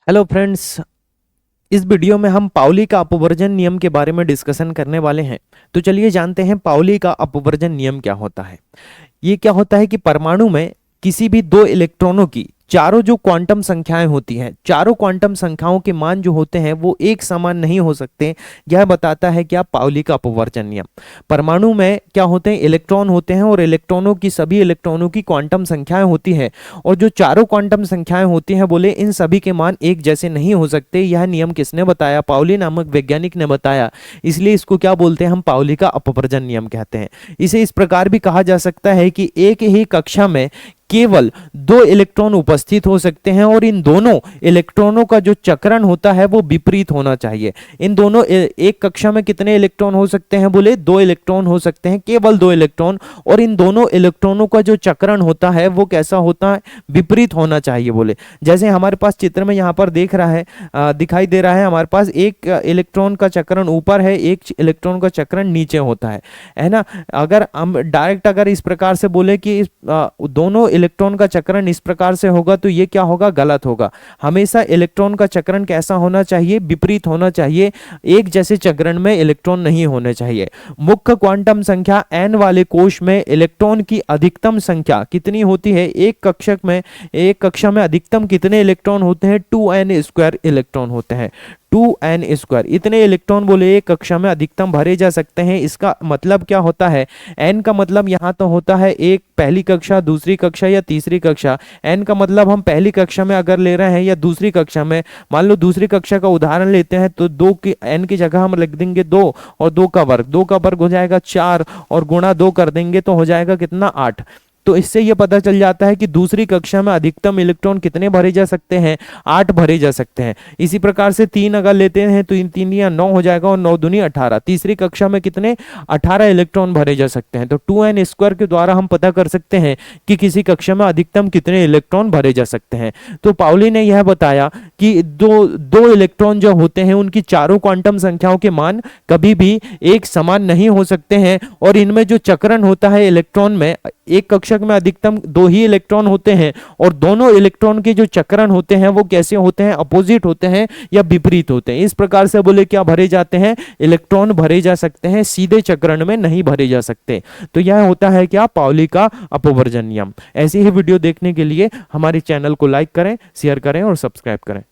Hello friends. इस video में हम पाउली का अपवर्जन नियम के बारे में डिस्कशन करने वाले हैं। तो चलिए जानते हैं पाउली का अपवर्जन नियम क्या होता है। ये क्या होता है कि परमाणु में किसी भी दो इलेक्ट्रॉनों की चारों जो क्वांटम संख्याएं होती हैं, चारों क्वांटम संख्याओं के मान जो होते हैं वो एक समान नहीं हो सकते। यह बताता है क्या पाउली का अपवर्जन नियम। परमाणु में क्या होते हैं, इलेक्ट्रॉन होते हैं और इलेक्ट्रॉनों की सभी इलेक्ट्रॉनों की क्वांटम संख्याएं होती है और जो चारों क्वांटम संख्याएं होती हैं बोले इन सभी के मान एक जैसे नहीं हो सकते। यह नियम किसने बताया? पाउली नामक वैज्ञानिक ने बताया। इसलिए इसको क्या बोलते हैं हम? पाउली का अपवर्जन नियम कहते हैं। इसे इस प्रकार भी कहा जा सकता है कि एक ही कक्षा में केवल दो इलेक्ट्रॉन उपस्थित हो सकते हैं और इन दोनों इलेक्ट्रॉनों का जो चक्रण होता है वो विपरीत होना चाहिए। इन दोनों एक कक्षा में कितने इलेक्ट्रॉन हो सकते हैं? बोले दो इलेक्ट्रॉन हो सकते हैं, केवल दो इलेक्ट्रॉन। और इन दोनों इलेक्ट्रॉनों का जो चक्रण होता है वो कैसा होता है? विपरीत होना चाहिए। बोले जैसे हमारे पास चित्र में यहाँ पर देख रहा है, दिखाई दे रहा है, हमारे पास एक इलेक्ट्रॉन का चक्रण ऊपर है, एक इलेक्ट्रॉन का चक्रण नीचे होता है ना। अगर हम डायरेक्ट अगर इस प्रकार से बोले कि दोनों इलेक्ट्रॉन का चक्रण इस प्रकार से होगा तो ये क्या होगा? गलत होगा। हमेशा इलेक्ट्रॉन का चक्रण कैसा होना चाहिए? विपरीत होना चाहिए। एक जैसे चक्रण में इलेक्ट्रॉन नहीं होने चाहिए। मुख्य क्वांटम संख्या n वाले कोश में इलेक्ट्रॉन की अधिकतम संख्या कितनी होती है? एक कक्षा में अधिकतम कितने इलेक्ट्रॉन होते हैं? 2n² इलेक्ट्रॉन होते हैं। 2n², इतने इलेक्ट्रॉन बोले एक कक्षा में अधिकतम भरे जा सकते हैं। इसका मतलब क्या होता है? n का मतलब यहाँ तो होता है एक पहली कक्षा, दूसरी कक्षा या तीसरी कक्षा। n का मतलब हम पहली कक्षा में अगर ले रहे हैं या दूसरी कक्षा में, मान लो दूसरी कक्षा का उदाहरण लेते हैं तो दो की n की जगह हम लिख देंगे 2 और 2 का वर्ग, 2 का वर्ग हो जाएगा 4 और गुणा 2 कर देंगे तो हो जाएगा कितना? 8। तो इससे यह पता चल जाता है कि दूसरी कक्षा में अधिकतम इलेक्ट्रॉन कितने भरे जा सकते हैं? 8 भरे जा सकते हैं। इसी प्रकार से 3 अगर लेते हैं तो 3 या 9 हो जाएगा और 9 दूनी 18। तीसरी कक्षा में कितने? 18 इलेक्ट्रॉन भरे जा सकते हैं। तो 2n² के द्वारा हम पता कर सकते हैं कि किसी कक्षा में अधिकतम कितने इलेक्ट्रॉन भरे जा सकते हैं। तो पाउली ने यह बताया कि दो इलेक्ट्रॉन जो होते हैं उनकी चारों क्वांटम संख्याओं के मान कभी भी एक समान नहीं हो सकते हैं और इनमें जो चक्रण होता है इलेक्ट्रॉन में, एक कक्षा में अधिकतम 2 ही इलेक्ट्रॉन होते हैं और दोनों इलेक्ट्रॉन के जो चक्रण होते हैं वो कैसे होते हैं? अपोजिट होते हैं या विपरीत होते हैं। इस प्रकार से बोले क्या भरे जाते हैं? इलेक्ट्रॉन भरे जा सकते हैं, सीधे चक्रण में नहीं भरे जा सकते। तो यह होता है क्या? पाउली का अपवर्जन नियम। ऐसी ही वीडियो देखने के लिए हमारे चैनल को लाइक करें, शेयर करें और सब्सक्राइब करें।